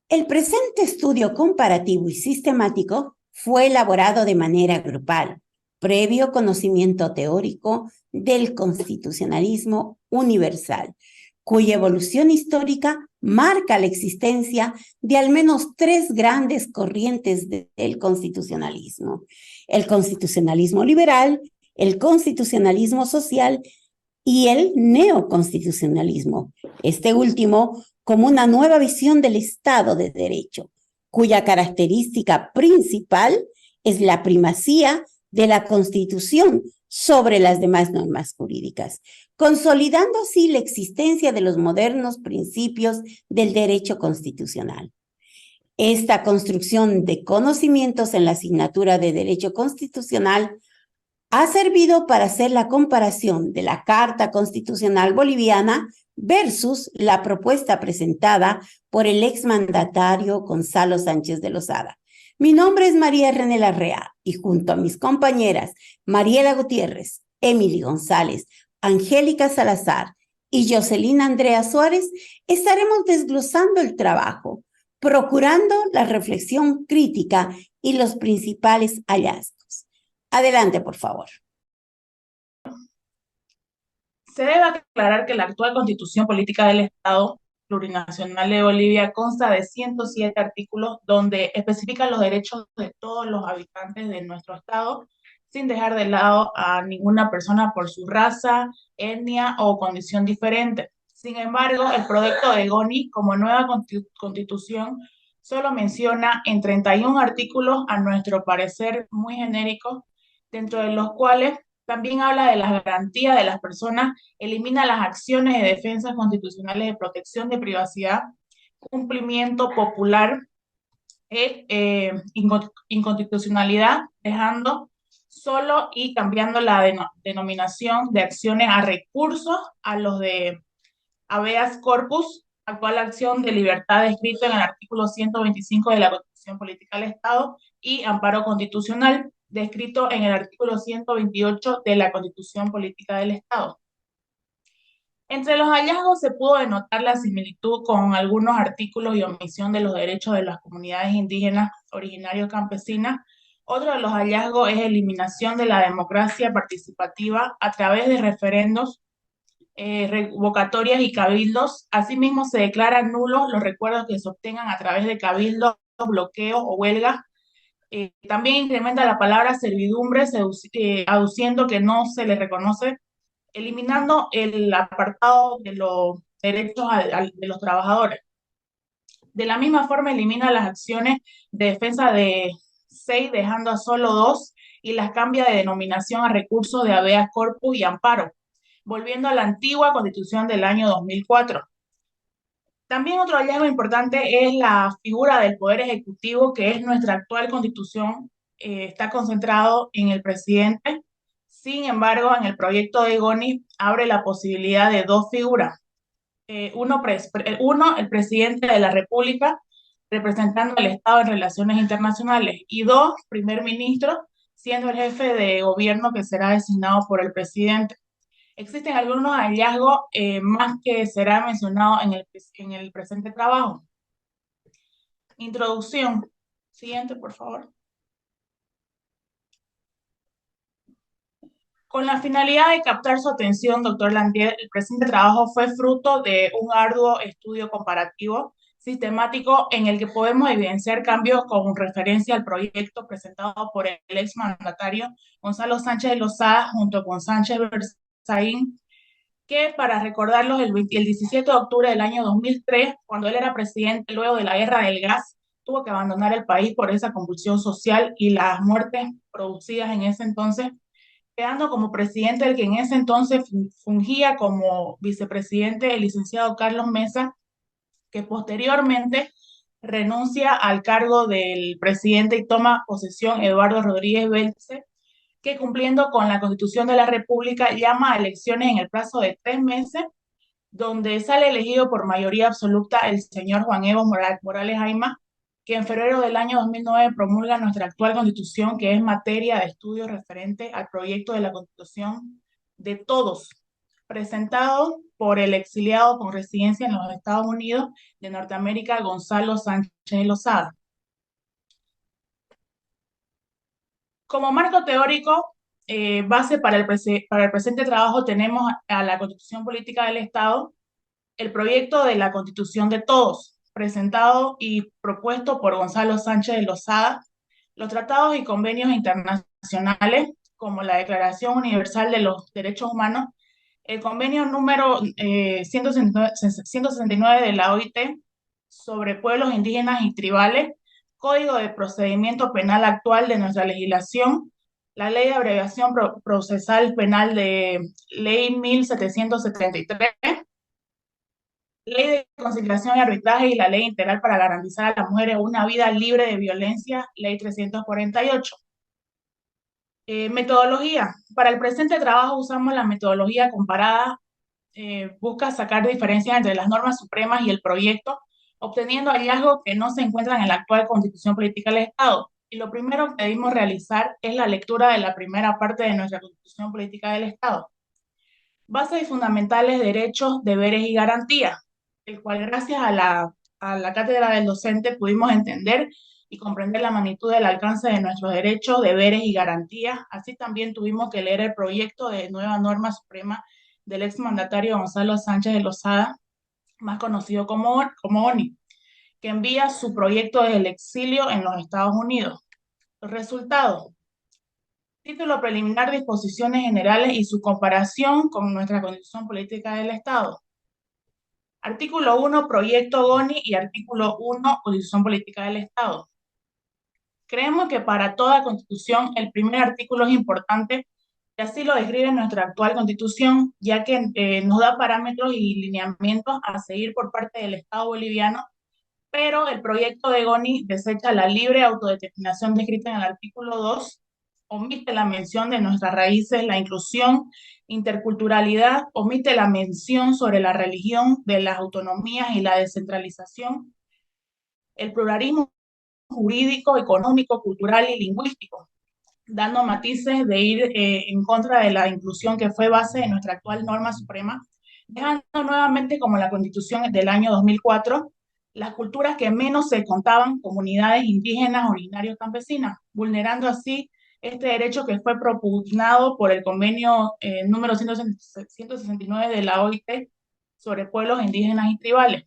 El presente estudio comparativo y sistemático fue elaborado de manera grupal, previo conocimiento teórico del constitucionalismo universal, cuya evolución histórica marca la existencia de al menos tres grandes corrientes del constitucionalismo: el constitucionalismo liberal, el constitucionalismo social y el neoconstitucionalismo. Este último como una nueva visión del Estado de Derecho, cuya característica principal es la primacía de la Constitución sobre las demás normas jurídicas, consolidando así la existencia de los modernos principios del derecho constitucional. Esta construcción de conocimientos en la asignatura de Derecho Constitucional ha servido para hacer la comparación de la Carta Constitucional Boliviana versus la propuesta presentada por el exmandatario Gonzalo Sánchez de Lozada. Mi nombre es María René Larrea y junto a mis compañeras Mariela Gutiérrez, Emily González, Angélica Salazar y Jocelyn Andrea Suárez estaremos desglosando el trabajo, procurando la reflexión crítica y los principales hallazgos. Adelante, por favor. Se debe aclarar que la actual Constitución Política del Estado Plurinacional de Bolivia consta de 107 artículos donde especifican los derechos de todos los habitantes de nuestro Estado, sin dejar de lado a ninguna persona por su raza, etnia o condición diferente. Sin embargo, el proyecto de GONI, como nueva constitución, solo menciona en 31 artículos, a nuestro parecer muy genéricos, dentro de los cuales también habla de las garantías de las personas, elimina las acciones de defensa constitucionales de protección de privacidad, cumplimiento popular e inconstitucionalidad, dejando solo y cambiando la denominación de acciones a recursos a los de habeas corpus, actual acción de libertad descrito en el artículo 125 de la Constitución Política del Estado, y amparo constitucional descrito en el artículo 128 de la Constitución Política del Estado. Entre los hallazgos se pudo denotar la similitud con algunos artículos y omisión de los derechos de las comunidades indígenas originarios campesinas. Otro de los hallazgos es eliminación de la democracia participativa a través de referendos, revocatorias y cabildos. Asimismo, se declaran nulos los recuerdos que se obtengan a través de cabildos, bloqueos o huelgas. También incrementa la palabra servidumbre, aduciendo que no se le reconoce, eliminando el apartado de los derechos de los trabajadores. De la misma forma, elimina las acciones de defensa de 6, dejando a solo 2, y las cambia de denominación a recursos de habeas corpus y amparo, volviendo a la antigua Constitución del año 2004. También otro hallazgo importante es la figura del Poder Ejecutivo, que es nuestra actual Constitución, está concentrado en el presidente. Sin embargo, en el proyecto de GONI abre la posibilidad de dos figuras. Uno, el presidente de la República, representando al Estado en relaciones internacionales, y dos, primer ministro, siendo el jefe de gobierno que será designado por el presidente. Existen algunos hallazgos más que será mencionado en el presente trabajo. Introducción. Siguiente, por favor. Con la finalidad de captar su atención, doctor Landier, el presente trabajo fue fruto de un arduo estudio comparativo sistemático en el que podemos evidenciar cambios con referencia al proyecto presentado por el exmandatario Gonzalo Sánchez de Lozada junto con Sánchez Berzaín, que, para recordarlos, el 17 de octubre del año 2003, cuando él era presidente, luego de la guerra del gas, tuvo que abandonar el país por esa convulsión social y las muertes producidas en ese entonces, quedando como presidente el que en ese entonces fungía como vicepresidente, el licenciado Carlos Mesa, que posteriormente renuncia al cargo del presidente y toma posesión Eduardo Rodríguez Belce, que, cumpliendo con la Constitución de la República, llama a elecciones en el plazo de 3 meses, donde sale elegido por mayoría absoluta el señor Juan Evo Morales Ayma, que en febrero del año 2009 promulga nuestra actual Constitución, que es materia de estudio referente al proyecto de la Constitución de todos presentado por el exiliado con residencia en los Estados Unidos de Norteamérica, Gonzalo Sánchez de Lozada. Como marco teórico, base para el presente trabajo, tenemos a la Constitución Política del Estado, el proyecto de la Constitución de Todos, presentado y propuesto por Gonzalo Sánchez de Lozada, los tratados y convenios internacionales, como la Declaración Universal de los Derechos Humanos, el convenio número 169 de la OIT sobre pueblos indígenas y tribales, Código de Procedimiento Penal actual de nuestra legislación, la Ley de Abreviación Procesal Penal de Ley 1773, Ley de Conciliación y Arbitraje y la Ley Integral para garantizar a las mujeres una vida libre de violencia, Ley 348. Metodología. Para el presente trabajo usamos la metodología comparada, busca sacar diferencias entre las normas supremas y el proyecto, obteniendo hallazgos que no se encuentran en la actual Constitución Política del Estado. Y lo primero que debimos realizar es la lectura de la primera parte de nuestra Constitución Política del Estado. Bases y fundamentales, derechos, deberes y garantías, el cual gracias a la cátedra del docente pudimos entender y comprender la magnitud del alcance de nuestros derechos, deberes y garantías. Así también tuvimos que leer el proyecto de nueva norma suprema del exmandatario Gonzalo Sánchez de Lozada, más conocido como ONI, que envía su proyecto desde el exilio en los Estados Unidos. Los resultados. Título preliminar, disposiciones generales y su comparación con nuestra Constitución Política del Estado. Artículo 1, proyecto GONI, y artículo 1, Constitución Política del Estado. Creemos que para toda Constitución el primer artículo es importante, y así lo describe nuestra actual Constitución, ya que nos da parámetros y lineamientos a seguir por parte del Estado boliviano, pero el proyecto de GONI desecha la libre autodeterminación descrita en el artículo 2, omite la mención de nuestras raíces, la inclusión, interculturalidad, omite la mención sobre la religión, de las autonomías y la descentralización, el pluralismo jurídico, económico, cultural y lingüístico, dando matices de ir en contra de la inclusión que fue base de nuestra actual norma suprema, dejando nuevamente como la Constitución del año 2004 las culturas que menos se contaban, comunidades indígenas, originarios, campesinas, vulnerando así este derecho que fue propugnado por el convenio número 169 de la OIT sobre pueblos indígenas y tribales.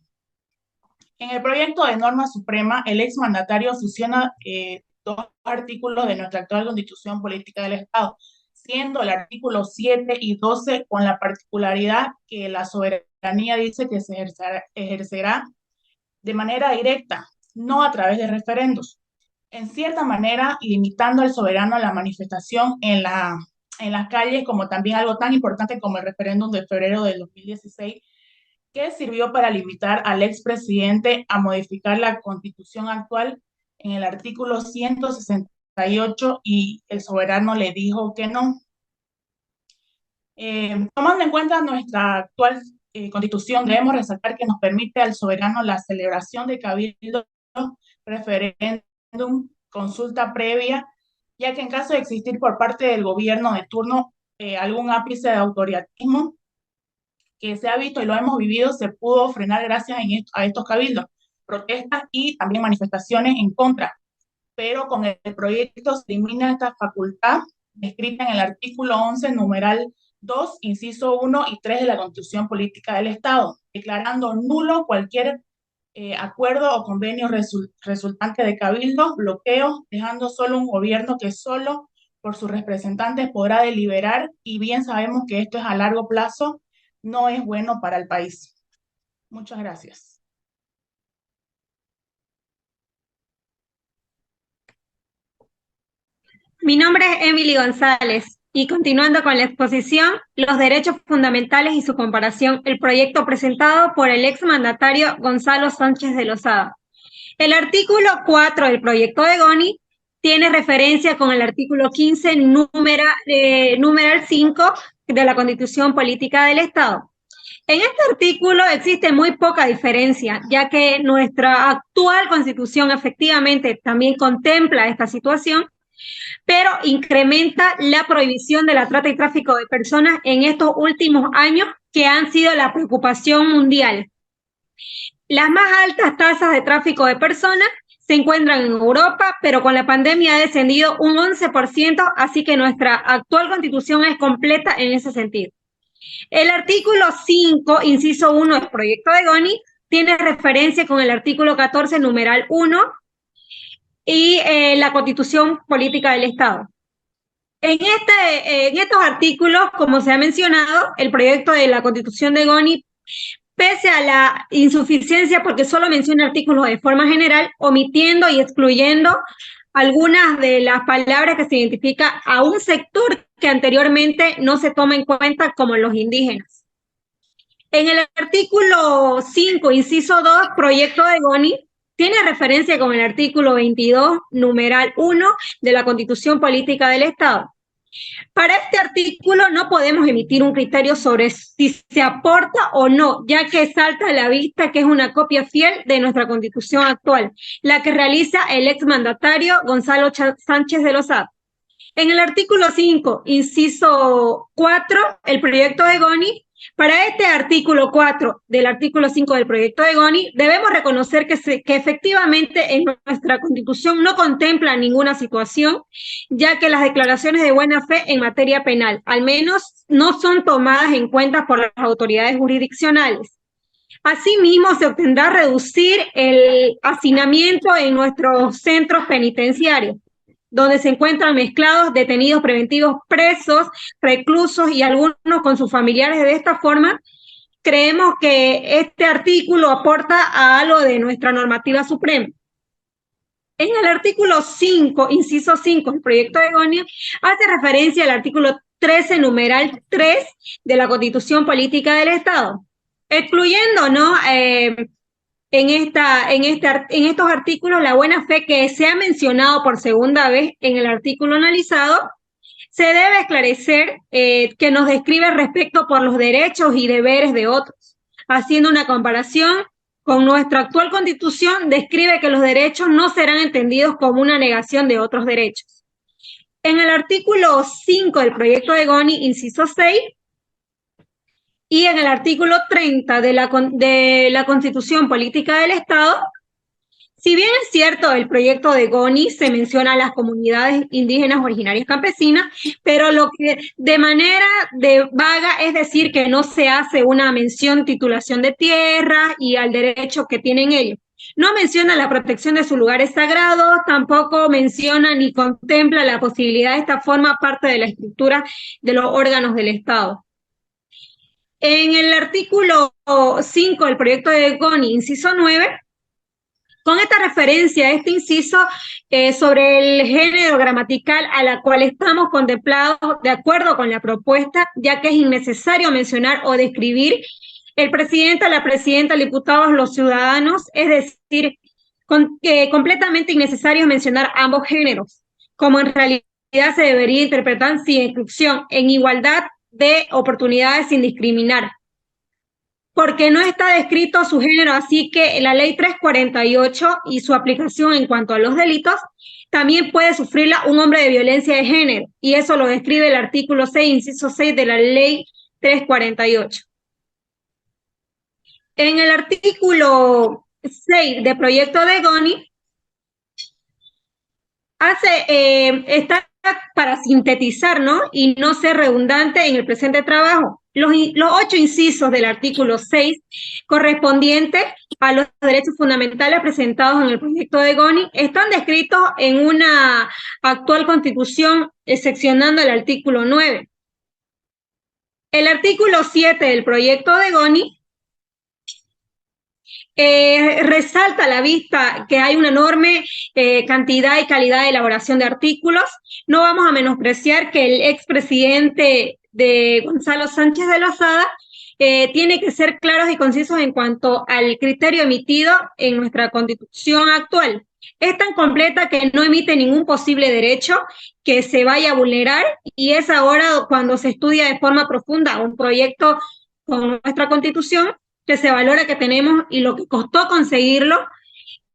En el proyecto de norma suprema, el exmandatario fusiona dos artículos de nuestra actual Constitución Política del Estado, siendo el artículo 7 y 12 con la particularidad que la soberanía dice que se ejercerá de manera directa, no a través de referendos. En cierta manera, limitando al soberano a la manifestación en las calles, como también algo tan importante como el referéndum de febrero del 2016, que sirvió para limitar al expresidente a modificar la Constitución actual en el artículo 168 y el soberano le dijo que no. Tomando en cuenta nuestra actual Constitución, debemos resaltar que nos permite al soberano la celebración de cabildo, referéndum, consulta previa, ya que en caso de existir por parte del gobierno de turno algún ápice de autoritarismo que se ha visto y lo hemos vivido, se pudo frenar gracias a estos cabildos, protestas y también manifestaciones en contra. Pero con el proyecto se elimina esta facultad descrita en el artículo 11, numeral 2, inciso 1 y 3 de la Constitución Política del Estado, declarando nulo cualquier acuerdo o convenio resultante de cabildos, bloqueos, dejando solo un gobierno que solo por sus representantes podrá deliberar, y bien sabemos que esto es a largo plazo, no es bueno para el país. Muchas gracias. Mi nombre es Emily González y continuando con la exposición, los derechos fundamentales y su comparación, el proyecto presentado por el exmandatario Gonzalo Sánchez de Lozada. El artículo 4 del proyecto de GONI tiene referencia con el artículo 15, numeral 5 de la Constitución Política del Estado. En este artículo existe muy poca diferencia, ya que nuestra actual Constitución efectivamente también contempla esta situación, pero incrementa la prohibición de la trata y tráfico de personas en estos últimos años, que han sido la preocupación mundial. Las más altas tasas de tráfico de personas se encuentran en Europa, pero con la pandemia ha descendido un 11%, así que nuestra actual constitución es completa en ese sentido. El artículo 5, inciso 1 del proyecto de GONI, tiene referencia con el artículo 14, numeral 1, y la Constitución Política del Estado. En estos artículos, como se ha mencionado, el proyecto de la Constitución de GONI, pese a la insuficiencia porque solo menciona artículos de forma general, omitiendo y excluyendo algunas de las palabras que se identifica a un sector que anteriormente no se toma en cuenta, como los indígenas. En el artículo 5, inciso 2, proyecto de GONI, tiene referencia con el artículo 22, numeral 1 de la Constitución Política del Estado. Para este artículo no podemos emitir un criterio sobre si se aporta o no, ya que salta a la vista que es una copia fiel de nuestra Constitución actual, la que realiza el exmandatario Gonzalo Sánchez de Lozada. En el artículo 5, inciso 4, el proyecto de GONI, para este artículo 4 del artículo 5 del proyecto de GONI, debemos reconocer que efectivamente en nuestra Constitución no contempla ninguna situación, ya que las declaraciones de buena fe en materia penal, al menos, no son tomadas en cuenta por las autoridades jurisdiccionales. Asimismo, se obtendrá reducir el hacinamiento en nuestros centros penitenciarios, donde se encuentran mezclados detenidos preventivos, presos, reclusos y algunos con sus familiares. De esta forma, creemos que este artículo aporta a algo de nuestra normativa suprema. En el artículo 5, inciso 5, el proyecto de GONI hace referencia al artículo 13, numeral 3 de la Constitución Política del Estado, excluyendo, ¿no?, en estos artículos la buena fe que se ha mencionado por segunda vez en el artículo analizado. Se debe esclarecer que nos describe respecto por los derechos y deberes de otros. Haciendo una comparación con nuestra actual Constitución, describe que los derechos no serán entendidos como una negación de otros derechos. En el artículo 5 del proyecto de GONI, inciso 6, y en el artículo 30 de la Constitución Política del Estado, si bien es cierto, el proyecto de GONI se menciona a las comunidades indígenas originarias campesinas, pero lo que de manera vaga es decir que no se hace una mención, titulación de tierra y al derecho que tienen ellos. No menciona la protección de sus lugares sagrados, tampoco menciona ni contempla la posibilidad de esta forma parte de la estructura de los órganos del Estado. En el artículo 5 del proyecto de GONI, inciso 9, con esta referencia a este inciso sobre el género gramatical a la cual estamos contemplados de acuerdo con la propuesta, ya que es innecesario mencionar o describir el presidente, la presidenta, diputados, los ciudadanos, es decir, completamente innecesario mencionar ambos géneros, como en realidad se debería interpretar sin exclusión, en igualdad de oportunidades sin discriminar, porque no está descrito su género, así que la ley 348 y su aplicación en cuanto a los delitos también puede sufrirla un hombre de violencia de género, y eso lo describe el artículo 6, inciso 6 de la ley 348. En el artículo 6 del proyecto de GONI está para sintetizar, ¿no?, y no ser redundante en el presente trabajo. Los 8 incisos del artículo 6 correspondientes a los derechos fundamentales presentados en el proyecto de GONI están descritos en una actual constitución, excepcionando el artículo 9. El artículo 7 del proyecto de GONI resalta a la vista que hay una enorme cantidad y calidad de elaboración de artículos. No vamos a menospreciar que el expresidente de Gonzalo Sánchez de Lozada tiene que ser claros y concisos en cuanto al criterio emitido en nuestra Constitución actual. Es tan completa que no emite ningún posible derecho que se vaya a vulnerar, y es ahora cuando se estudia de forma profunda un proyecto con nuestra Constitución que se valora que tenemos y lo que costó conseguirlo,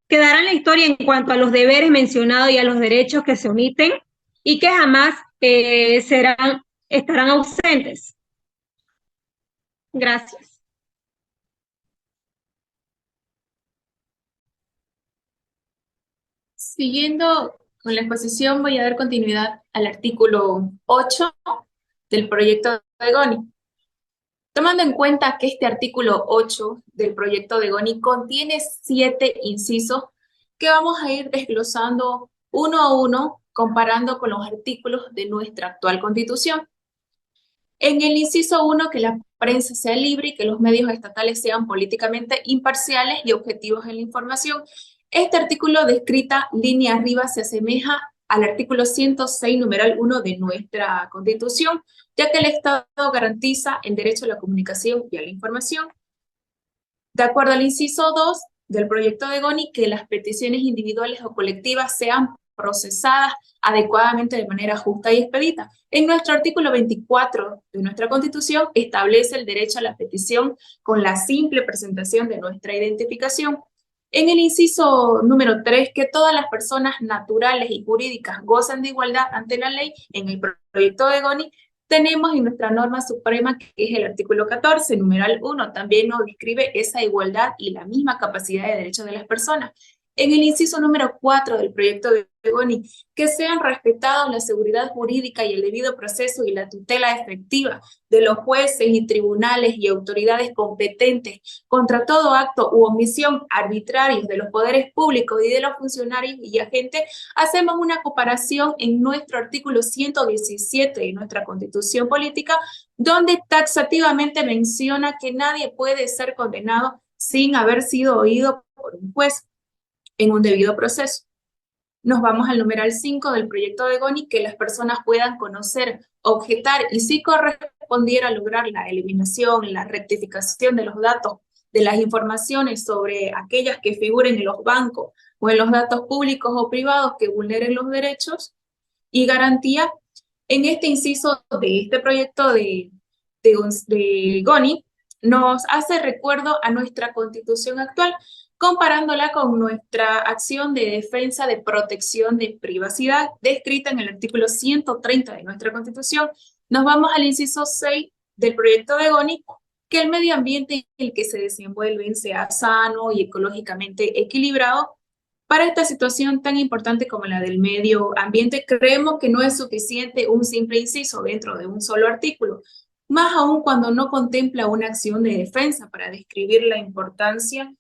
quedará en la historia en cuanto a los deberes mencionados y a los derechos que se omiten, y que jamás estarán ausentes. Gracias. Siguiendo con la exposición, voy a dar continuidad al artículo 8 del proyecto de GONI. Tomando en cuenta que este artículo 8 del proyecto de GONI contiene 7 incisos que vamos a ir desglosando uno a uno, comparando con los artículos de nuestra actual Constitución. En el inciso 1, que la prensa sea libre y que los medios estatales sean políticamente imparciales y objetivos en la información, este artículo de escrita línea arriba se asemeja al artículo 106, numeral 1 de nuestra Constitución, ya que el Estado garantiza el derecho a la comunicación y a la información. De acuerdo al inciso 2 del proyecto de GONI, que las peticiones individuales o colectivas sean procesadas adecuadamente de manera justa y expedita. En nuestro artículo 24 de nuestra Constitución establece el derecho a la petición con la simple presentación de nuestra identificación. En el inciso número 3, que todas las personas naturales y jurídicas gozan de igualdad ante la ley, en el proyecto de GONI, tenemos en nuestra norma suprema, que es el artículo 14, numeral 1, también nos describe esa igualdad y la misma capacidad de derechos de las personas. En el inciso número 4 del proyecto de GONI, que sean respetados la seguridad jurídica y el debido proceso y la tutela efectiva de los jueces y tribunales y autoridades competentes contra todo acto u omisión arbitrarios de los poderes públicos y de los funcionarios y agentes. Hacemos una comparación en nuestro artículo 117 de nuestra Constitución Política, donde taxativamente menciona que nadie puede ser condenado sin haber sido oído por un juez en un debido proceso. Nos vamos al numeral 5 del proyecto de GONI, que las personas puedan conocer, objetar y, si correspondiera, lograr la eliminación, la rectificación de los datos, de las informaciones sobre aquellas que figuren en los bancos o en los datos públicos o privados que vulneren los derechos y garantía. En este inciso de este proyecto de GONI, nos hace recuerdo a nuestra Constitución actual, comparándola con nuestra acción de defensa de protección de privacidad descrita en el artículo 130 de nuestra Constitución. Nos vamos al inciso 6 del proyecto de GONI, que el medio ambiente en el que se desenvuelven sea sano y ecológicamente equilibrado. Para esta situación tan importante como la del medio ambiente, creemos que no es suficiente un simple inciso dentro de un solo artículo, más aún cuando no contempla una acción de defensa para describir la importancia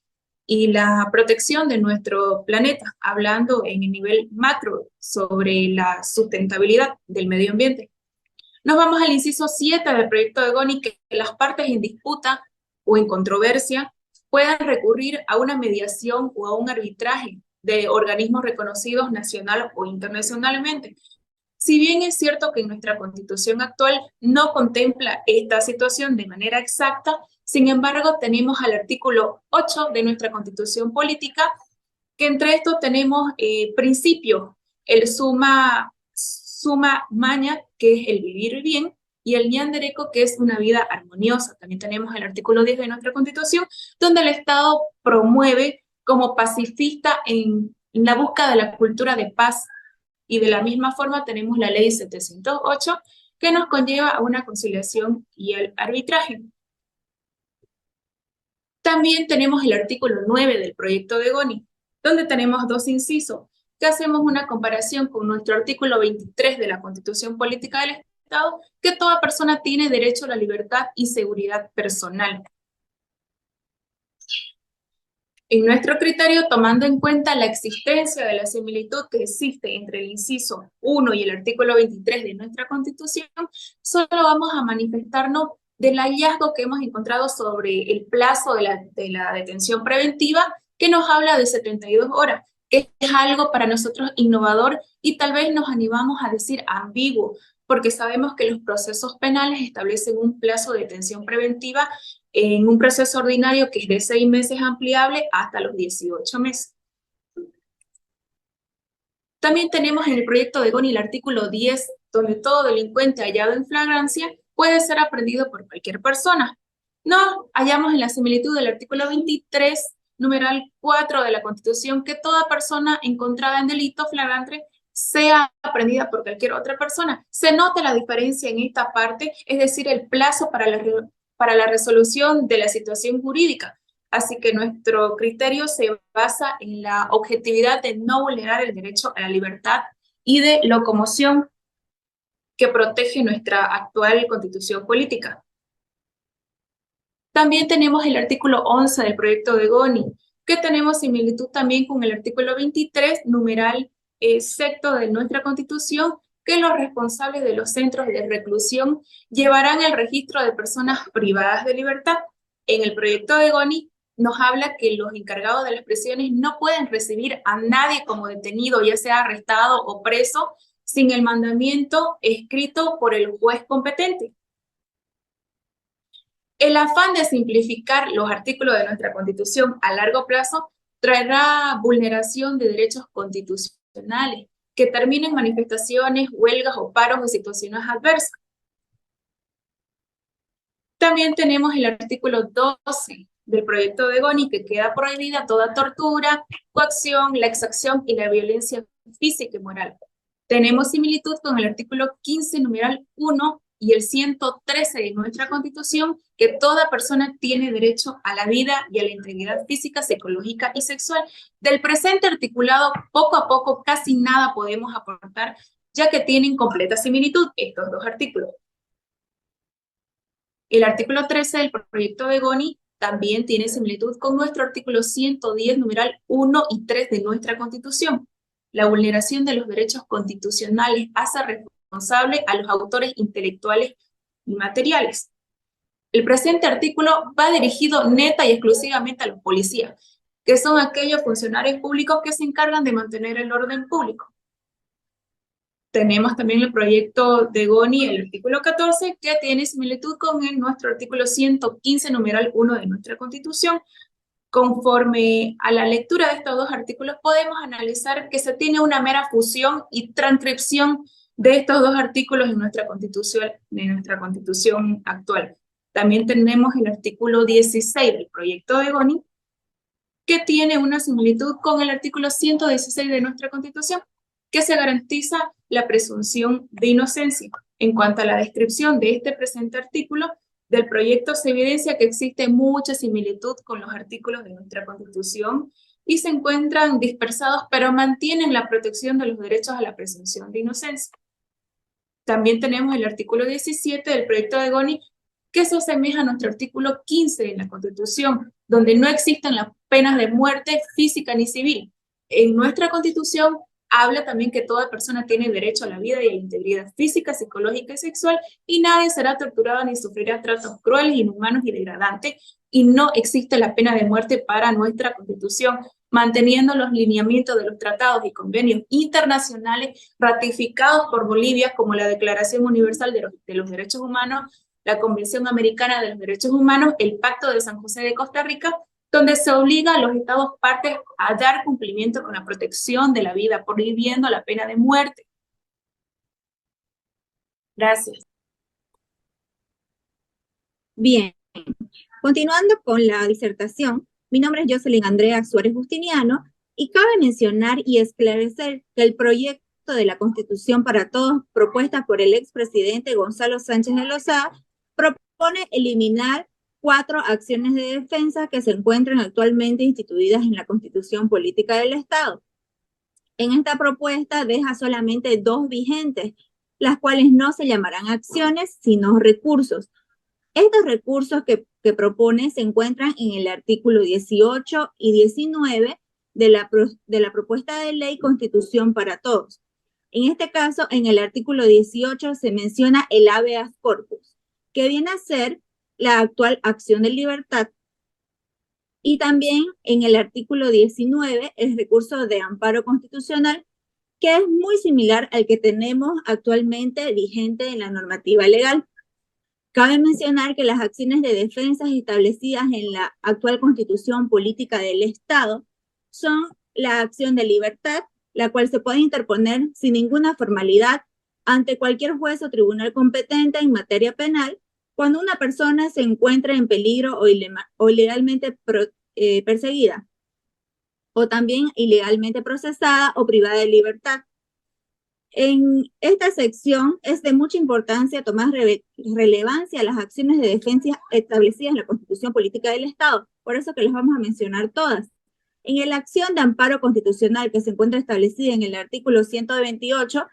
y la protección de nuestro planeta, hablando en el nivel macro sobre la sustentabilidad del medio ambiente. Nos vamos al inciso 7 del proyecto de GONI, que las partes en disputa o en controversia puedan recurrir a una mediación o a un arbitraje de organismos reconocidos nacional o internacionalmente. Si bien es cierto que nuestra Constitución actual no contempla esta situación de manera exacta, sin embargo tenemos al artículo 8 de nuestra Constitución Política, que entre estos tenemos principios, el suma maña, que es el vivir bien, y el ñan derecho, que es una vida armoniosa. También tenemos el artículo 10 de nuestra Constitución, donde el Estado promueve como pacifista en la búsqueda de la cultura de paz. Y de la misma forma tenemos la ley 708, que nos conlleva a una conciliación y el arbitraje. También tenemos el artículo 9 del proyecto de GONI, donde tenemos dos incisos, que hacemos una comparación con nuestro artículo 23 de la Constitución Política del Estado, que toda persona tiene derecho a la libertad y seguridad personal. En nuestro criterio, tomando en cuenta la existencia de la similitud que existe entre el inciso 1 y el artículo 23 de nuestra Constitución, solo vamos a manifestarnos del hallazgo que hemos encontrado sobre el plazo de la detención preventiva, que nos habla de 72 horas, que es algo para nosotros innovador y tal vez nos animamos a decir ambiguo, porque sabemos que los procesos penales establecen un plazo de detención preventiva en un proceso ordinario que es de 6 meses ampliable hasta los 18 meses. También tenemos en el proyecto de GONI el artículo 10, donde todo delincuente hallado en flagrancia puede ser aprendido por cualquier persona. No hallamos en la similitud del artículo 23, numeral 4 de la Constitución, que toda persona encontrada en delito flagrante sea aprendida por cualquier otra persona. Se nota la diferencia en esta parte, es decir, el plazo para la resolución de la situación jurídica. Así que nuestro criterio se basa en la objetividad de no vulnerar el derecho a la libertad y de locomoción que protege nuestra actual constitución política. También tenemos el artículo 11 del proyecto de Goni, que tenemos similitud también con el artículo 23, numeral sexto de nuestra Constitución, que los responsables de los centros de reclusión llevarán el registro de personas privadas de libertad. En el proyecto de Goni nos habla que los encargados de las prisiones no pueden recibir a nadie como detenido, ya sea arrestado o preso, sin el mandamiento escrito por el juez competente. El afán de simplificar los artículos de nuestra Constitución a largo plazo traerá vulneración de derechos constitucionales que terminen en manifestaciones, huelgas o paros o situaciones adversas. También tenemos el artículo 12 del proyecto de Goni, que queda prohibida toda tortura, coacción, la exacción y la violencia física y moral. Tenemos similitud con el artículo 15, numeral 1, y el 113 de nuestra Constitución, que toda persona tiene derecho a la vida y a la integridad física, psicológica y sexual. Del presente articulado, poco a poco, casi nada podemos aportar, ya que tienen completa similitud estos dos artículos. El artículo 13 del proyecto de Goni también tiene similitud con nuestro artículo 110, numeral 1 y 3 de nuestra Constitución. La vulneración de los derechos constitucionales hace responsable a los autores intelectuales y materiales. El presente artículo va dirigido neta y exclusivamente a los policías, que son aquellos funcionarios públicos que se encargan de mantener el orden público. Tenemos también el proyecto de Goni, el artículo 14, que tiene similitud con nuestro artículo 115, numeral 1 de nuestra Constitución. Conforme a la lectura de estos dos artículos, podemos analizar que se tiene una mera fusión y transcripción de estos dos artículos en nuestra Constitución actual. También tenemos el artículo 16 del proyecto de Goni, que tiene una similitud con el artículo 116 de nuestra Constitución, que se garantiza la presunción de inocencia. En cuanto a la descripción de este presente artículo del proyecto, se evidencia que existe mucha similitud con los artículos de nuestra Constitución y se encuentran dispersados, pero mantienen la protección de los derechos a la presunción de inocencia. También tenemos el artículo 17 del proyecto de Goni, que se asemeja a nuestro artículo 15 de la Constitución, donde no existen las penas de muerte física ni civil. En nuestra Constitución habla también que toda persona tiene derecho a la vida y a la integridad física, psicológica y sexual, y nadie será torturado ni sufrirá tratos crueles, inhumanos y degradantes, y no existe la pena de muerte para nuestra Constitución, manteniendo los lineamientos de los tratados y convenios internacionales ratificados por Bolivia, como la Declaración Universal de los Derechos Humanos, la Convención Americana de los Derechos Humanos, el Pacto de San José de Costa Rica, donde se obliga a los estados partes a dar cumplimiento con la protección de la vida, prohibiendo la pena de muerte. Gracias. Bien, continuando con la disertación, mi nombre es Jocelyn Andrea Suárez Justiniano y cabe mencionar y esclarecer que el proyecto de la Constitución para Todos, propuesta por el expresidente Gonzalo Sánchez de Lozada, propone eliminar 4 acciones de defensa que se encuentran actualmente instituidas en la Constitución Política del Estado. En esta propuesta deja solamente 2 vigentes, las cuales no se llamarán acciones, sino recursos. Estos recursos que propone se encuentran en el artículo 18 y 19 de la propuesta de ley Constitución para Todos. En este caso, en el artículo 18 se menciona el habeas corpus, que viene a ser la actual acción de libertad, y también en el artículo 19 el recurso de amparo constitucional, que es muy similar al que tenemos actualmente vigente en la normativa legal. Cabe mencionar que las acciones de defensa establecidas en la actual Constitución Política del Estado son la acción de libertad, la cual se puede interponer sin ninguna formalidad ante cualquier juez o tribunal competente en materia penal, cuando una persona se encuentra en peligro o ilegalmente perseguida, o también ilegalmente procesada o privada de libertad. En esta sección es de mucha importancia tomar relevancia a las acciones de defensa establecidas en la Constitución Política del Estado, por eso que les vamos a mencionar todas. En la acción de amparo constitucional que se encuentra establecida en el artículo 128,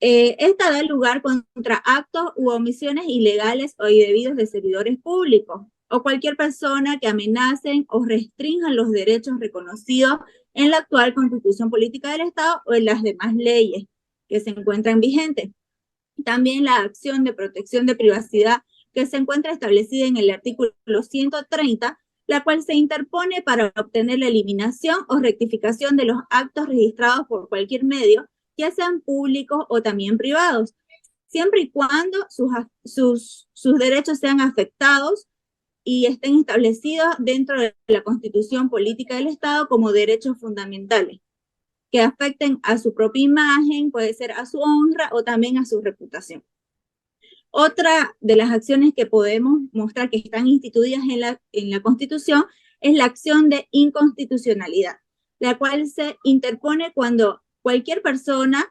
esta da lugar contra actos u omisiones ilegales o indebidos de servidores públicos o cualquier persona que amenacen o restrinjan los derechos reconocidos en la actual Constitución Política del Estado o en las demás leyes que se encuentran vigentes. También la acción de protección de privacidad que se encuentra establecida en el artículo 130, la cual se interpone para obtener la eliminación o rectificación de los actos registrados por cualquier medio, ya sean públicos o también privados, siempre y cuando sus derechos sean afectados y estén establecidos dentro de la Constitución Política del Estado como derechos fundamentales, que afecten a su propia imagen, puede ser a su honra o también a su reputación. Otra de las acciones que podemos mostrar que están instituidas en la Constitución es la acción de inconstitucionalidad, la cual se interpone cuando cualquier persona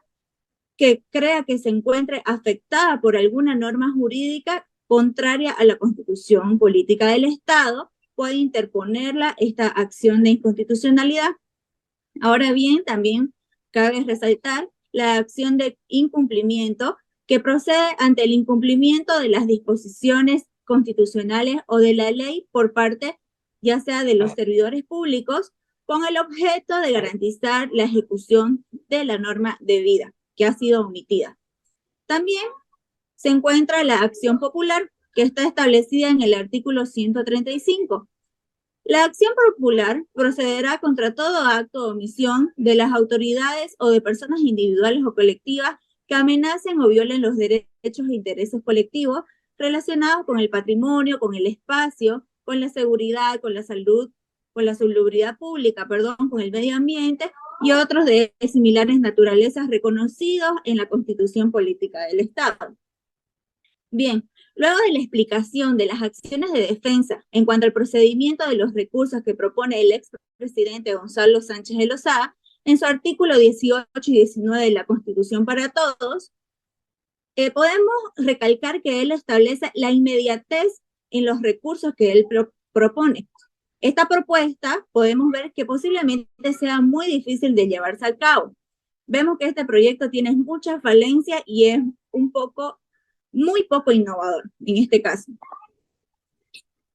que crea que se encuentre afectada por alguna norma jurídica contraria a la Constitución Política del Estado puede interponerla esta acción de inconstitucionalidad. Ahora bien, también cabe resaltar la acción de incumplimiento que procede ante el incumplimiento de las disposiciones constitucionales o de la ley por parte ya sea de los servidores públicos con el objeto de garantizar la ejecución de la norma debida que ha sido omitida. También se encuentra la acción popular que está establecida en el artículo 135. La acción popular procederá contra todo acto o omisión de las autoridades o de personas individuales o colectivas que amenacen o violen los derechos e intereses colectivos relacionados con el patrimonio, con el espacio, con la seguridad, con la salud, con la salubridad pública, con el medio ambiente y otros de similares naturalezas reconocidos en la Constitución Política del Estado. Bien, luego de la explicación de las acciones de defensa en cuanto al procedimiento de los recursos que propone el expresidente Gonzalo Sánchez de Lozada, en su artículo 18 y 19 de la Constitución para Todos, podemos recalcar que él establece la inmediatez en los recursos que él propone. Esta propuesta podemos ver que posiblemente sea muy difícil de llevarse a cabo. Vemos que este proyecto tiene muchas falencias y es muy poco innovador en este caso.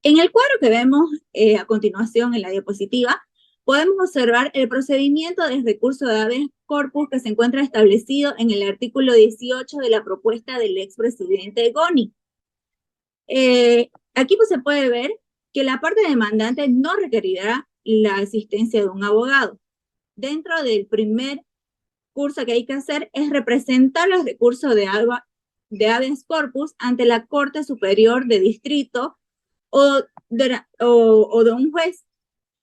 En el cuadro que vemos a continuación en la diapositiva, podemos observar el procedimiento del recurso de habeas corpus que se encuentra establecido en el artículo 18 de la propuesta del expresidente Goni. Aquí pues se puede ver que la parte demandante no requerirá la asistencia de un abogado. Dentro del primer curso que hay que hacer es representar los recursos de habeas corpus ante la Corte Superior de Distrito o de un juez.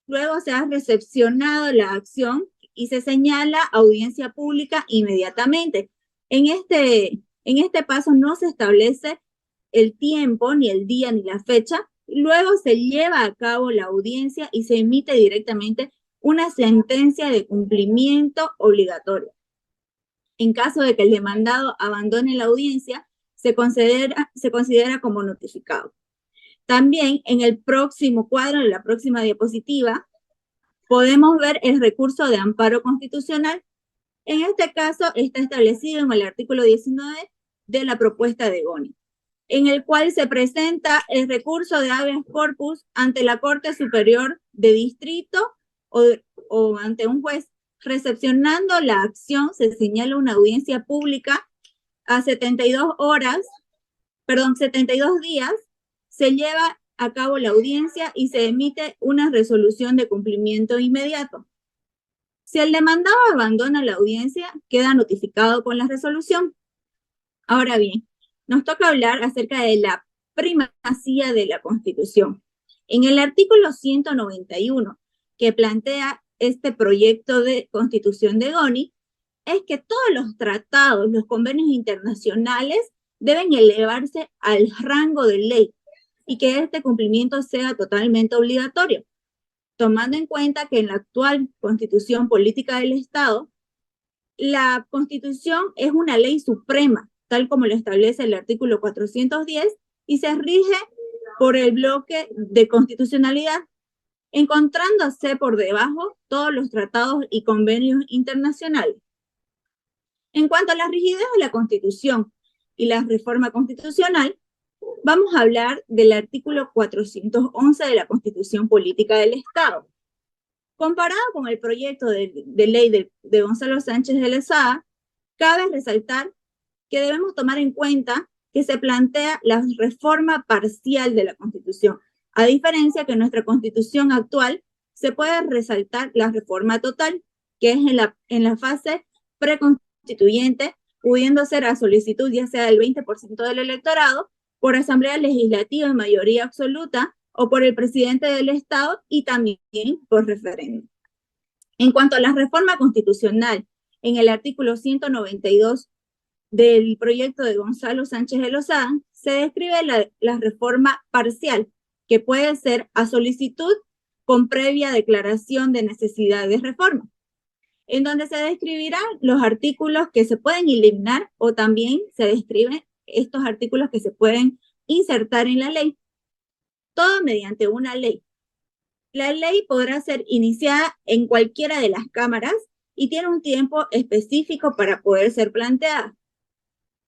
Luego se ha recepcionado la acción y se señala audiencia pública inmediatamente. En este paso no se establece el tiempo, ni el día, ni la fecha. Luego se lleva a cabo la audiencia y se emite directamente una sentencia de cumplimiento obligatorio. En caso de que el demandado abandone la audiencia, se considera como notificado. También en el próximo cuadro, en la próxima diapositiva, podemos ver el recurso de amparo constitucional. En este caso está establecido en el artículo 19 de la propuesta de Goni, en el cual se presenta el recurso de habeas corpus ante la Corte Superior de Distrito o ante un juez. Recepcionando la acción, se señala una audiencia pública a 72 días, se lleva a cabo la audiencia y se emite una resolución de cumplimiento inmediato. Si el demandado abandona la audiencia, queda notificado con la resolución. Ahora bien, nos toca hablar acerca de la primacía de la Constitución. En el artículo 191, que plantea este proyecto de Constitución de Goni, es que todos los tratados, los convenios internacionales deben elevarse al rango de ley y que este cumplimiento sea totalmente obligatorio, tomando en cuenta que en la actual Constitución Política del Estado La Constitución es una ley suprema, tal como lo establece el artículo 410, y se rige por el bloque de constitucionalidad, encontrándose por debajo todos los tratados y convenios internacionales. En cuanto a la rigidez de la Constitución y la reforma constitucional, vamos a hablar del artículo 411 de la Constitución Política del Estado. Comparado con el proyecto de ley de Gonzalo Sánchez de Lozada, cabe resaltar que debemos tomar en cuenta que se plantea la reforma parcial de la Constitución, a diferencia que en nuestra Constitución actual se puede resaltar la reforma total, que es en la fase preconstituyente, pudiendo ser a solicitud ya sea del 20% del electorado, por asamblea legislativa en mayoría absoluta, o por el presidente del Estado, y también por referéndum. En cuanto a la reforma constitucional, en el artículo 192 del proyecto de Gonzalo Sánchez de Lozada, se describe la reforma parcial, que puede ser a solicitud con previa declaración de necesidad de reforma, en donde se describirán los artículos que se pueden eliminar, o también se describen estos artículos que se pueden insertar en la ley, todo mediante una ley. La ley podrá ser iniciada en cualquiera de las cámaras y tiene un tiempo específico para poder ser planteada,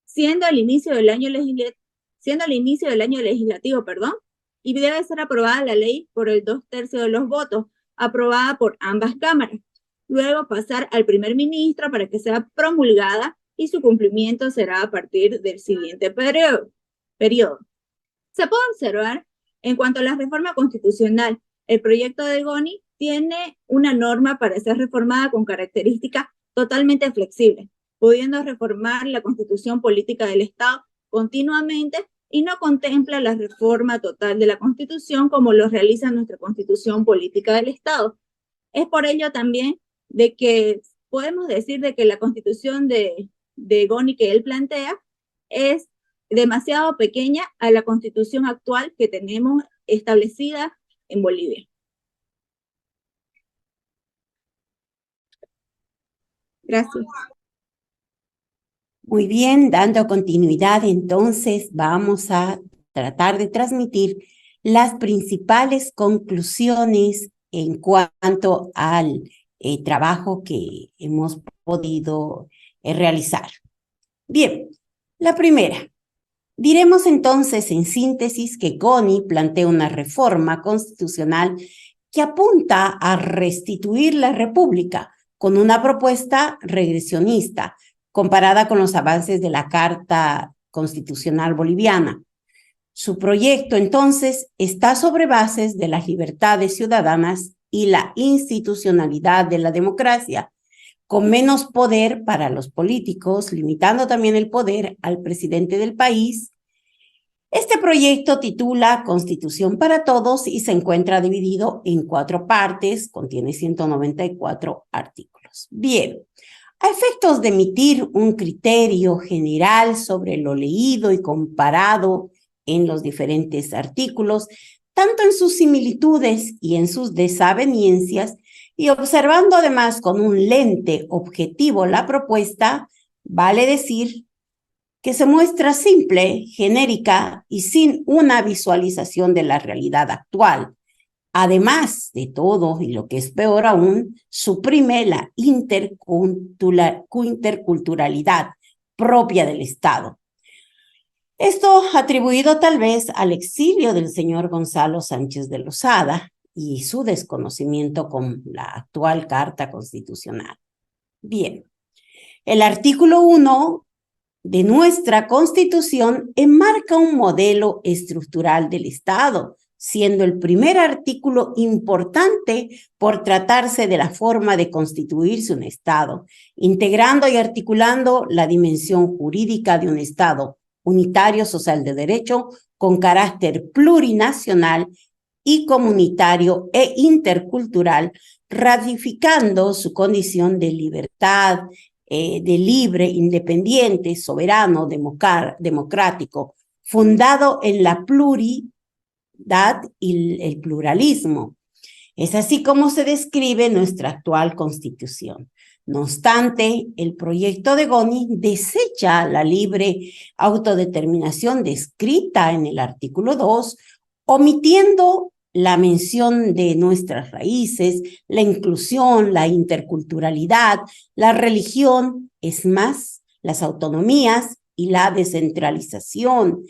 siendo el inicio del año legislativo, y debe ser aprobada la ley por el 2/3 de los votos, aprobada por ambas cámaras. Luego pasar al primer ministro para que sea promulgada, y su cumplimiento será a partir del siguiente periodo. Se puede observar, en cuanto a la reforma constitucional, el proyecto de Goni tiene una norma para ser reformada con características totalmente flexibles, pudiendo reformar la Constitución Política del Estado continuamente, y no contempla la reforma total de la Constitución como lo realiza nuestra Constitución Política del Estado. Es por ello también de que podemos decir de que la Constitución de Goni que él plantea es demasiado pequeña a la Constitución actual que tenemos establecida en Bolivia. Gracias. Muy bien, dando continuidad, entonces vamos a tratar de transmitir las principales conclusiones en cuanto al trabajo que hemos podido realizar. Bien, la primera. Diremos entonces en síntesis que Goni plantea una reforma constitucional que apunta a restituir la República con una propuesta regresionista comparada con los avances de la Carta Constitucional Boliviana. Su proyecto entonces está sobre bases de las libertades ciudadanas y la institucionalidad de la democracia, con menos poder para los políticos, limitando también el poder al presidente del país. Este proyecto titula Constitución para Todos y se encuentra dividido en 4 partes, contiene 194 artículos. Bien, a efectos de emitir un criterio general sobre lo leído y comparado en los diferentes artículos, tanto en sus similitudes y en sus desavenencias, y observando además con un lente objetivo la propuesta, vale decir que se muestra simple, genérica y sin una visualización de la realidad actual. Además de todo, y lo que es peor aún, suprime la interculturalidad propia del Estado. Esto atribuido tal vez al exilio del señor Gonzalo Sánchez de Lozada y su desconocimiento con la actual Carta Constitucional. Bien, el artículo 1 de nuestra Constitución enmarca un modelo estructural del Estado, siendo el primer artículo importante por tratarse de la forma de constituirse un Estado, integrando y articulando la dimensión jurídica de un Estado unitario social de derecho con carácter plurinacional y comunitario e intercultural, ratificando su condición de libertad, de libre, independiente, soberano, democrático, fundado en la pluralidad y el pluralismo. Es así como se describe nuestra actual Constitución. No obstante, el proyecto de Goni desecha la libre autodeterminación descrita en el artículo 2, omitiendo la mención de nuestras raíces, la inclusión, la interculturalidad, la religión, es más, las autonomías y la descentralización,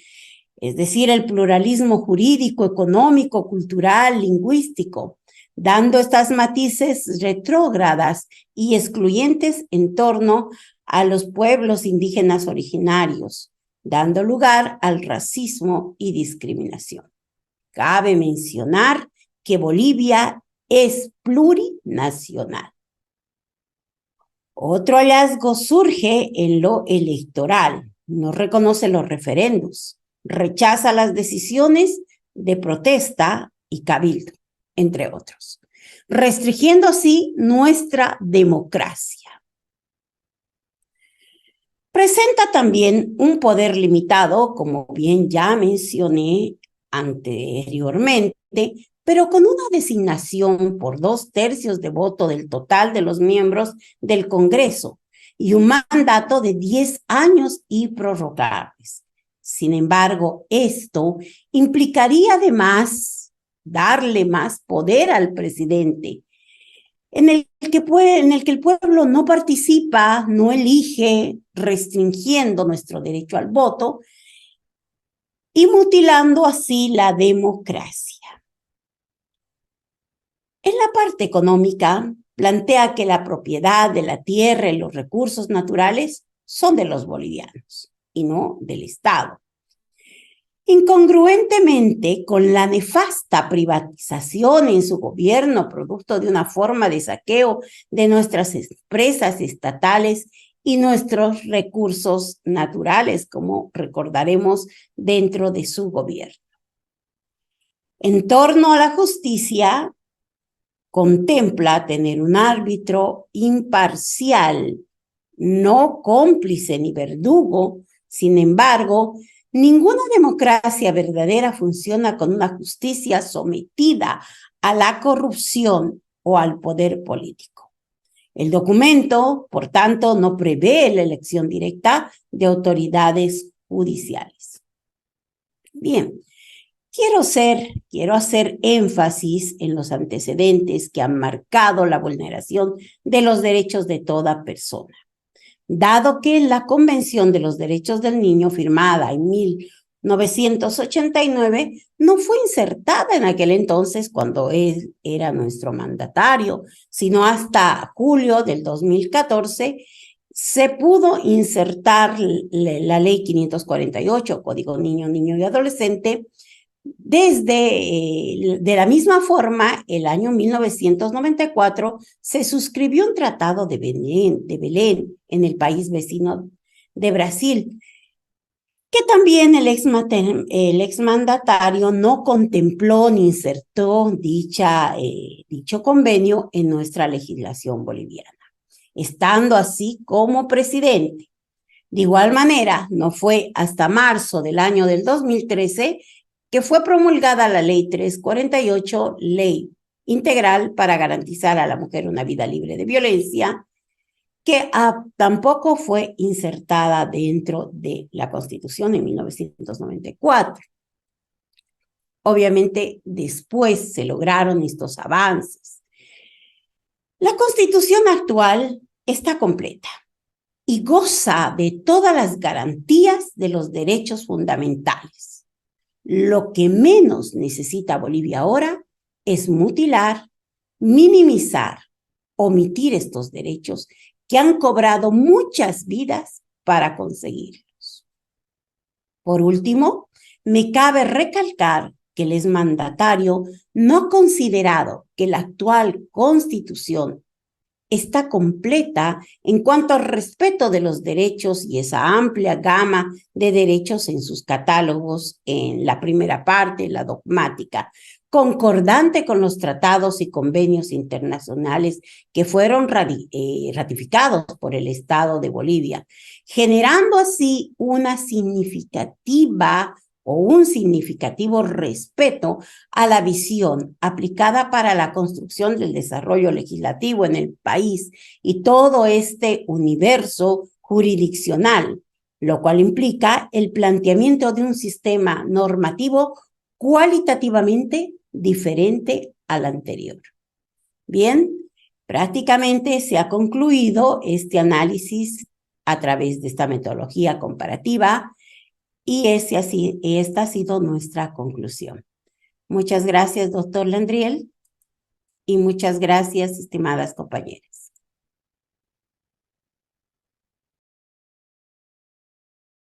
es decir, el pluralismo jurídico, económico, cultural, lingüístico, dando estas matices retrógradas y excluyentes en torno a los pueblos indígenas originarios, dando lugar al racismo y discriminación. Cabe mencionar que Bolivia es plurinacional. Otro hallazgo surge en lo electoral. No reconoce los referendos, rechaza las decisiones de protesta y cabildo, entre otros, restringiendo así nuestra democracia. Presenta también un poder limitado, como bien ya mencioné anteriormente, pero con una designación por 2/3 de voto del total de los miembros del Congreso y un mandato de 10 años y prorrogables. Sin embargo, esto implicaría además darle más poder al presidente, en el que el pueblo no participa, no elige, restringiendo nuestro derecho al voto y mutilando así la democracia. En la parte económica, plantea que la propiedad de la tierra y los recursos naturales son de los bolivianos y no del Estado. Incongruentemente con la nefasta privatización en su gobierno, producto de una forma de saqueo de nuestras empresas estatales y nuestros recursos naturales, como recordaremos dentro de su gobierno. En torno a la justicia, contempla tener un árbitro imparcial, no cómplice ni verdugo. Sin embargo, ninguna democracia verdadera funciona con una justicia sometida a la corrupción o al poder político. El documento, por tanto, no prevé la elección directa de autoridades judiciales. Bien, quiero hacer énfasis en los antecedentes que han marcado la vulneración de los derechos de toda persona. Dado que la Convención de los Derechos del Niño, firmada en 1989, no fue insertada en aquel entonces cuando él era nuestro mandatario, sino hasta julio del 2014, se pudo insertar la Ley 548, Código Niño y Adolescente. De la misma forma, el año 1994 se suscribió un tratado de Belén en el país vecino de Brasil, que también el exmandatario no contempló ni insertó dicho convenio en nuestra legislación boliviana, estando así como presidente. De igual manera, no fue hasta marzo del año del 2013 que fue promulgada la Ley 348, Ley Integral para garantizar a la mujer una vida libre de violencia, que tampoco fue insertada dentro de la Constitución en 1994. Obviamente, después se lograron estos avances. La Constitución actual está completa y goza de todas las garantías de los derechos fundamentales. Lo que menos necesita Bolivia ahora es mutilar, minimizar, omitir estos derechos que han cobrado muchas vidas para conseguirlos. Por último, me cabe recalcar que el exmandatario no ha considerado que la actual Constitución está completa en cuanto al respeto de los derechos y esa amplia gama de derechos en sus catálogos en la primera parte, la dogmática, concordante con los tratados y convenios internacionales que fueron ratificados por el Estado de Bolivia, generando así una significativa o un significativo respeto a la visión aplicada para la construcción del desarrollo legislativo en el país y todo este universo jurisdiccional, lo cual implica el planteamiento de un sistema normativo cualitativamente diferente al anterior. Bien, prácticamente se ha concluido este análisis a través de esta metodología comparativa y esta ha sido nuestra conclusión. Muchas gracias, doctor Landriel, y muchas gracias, estimadas compañeras.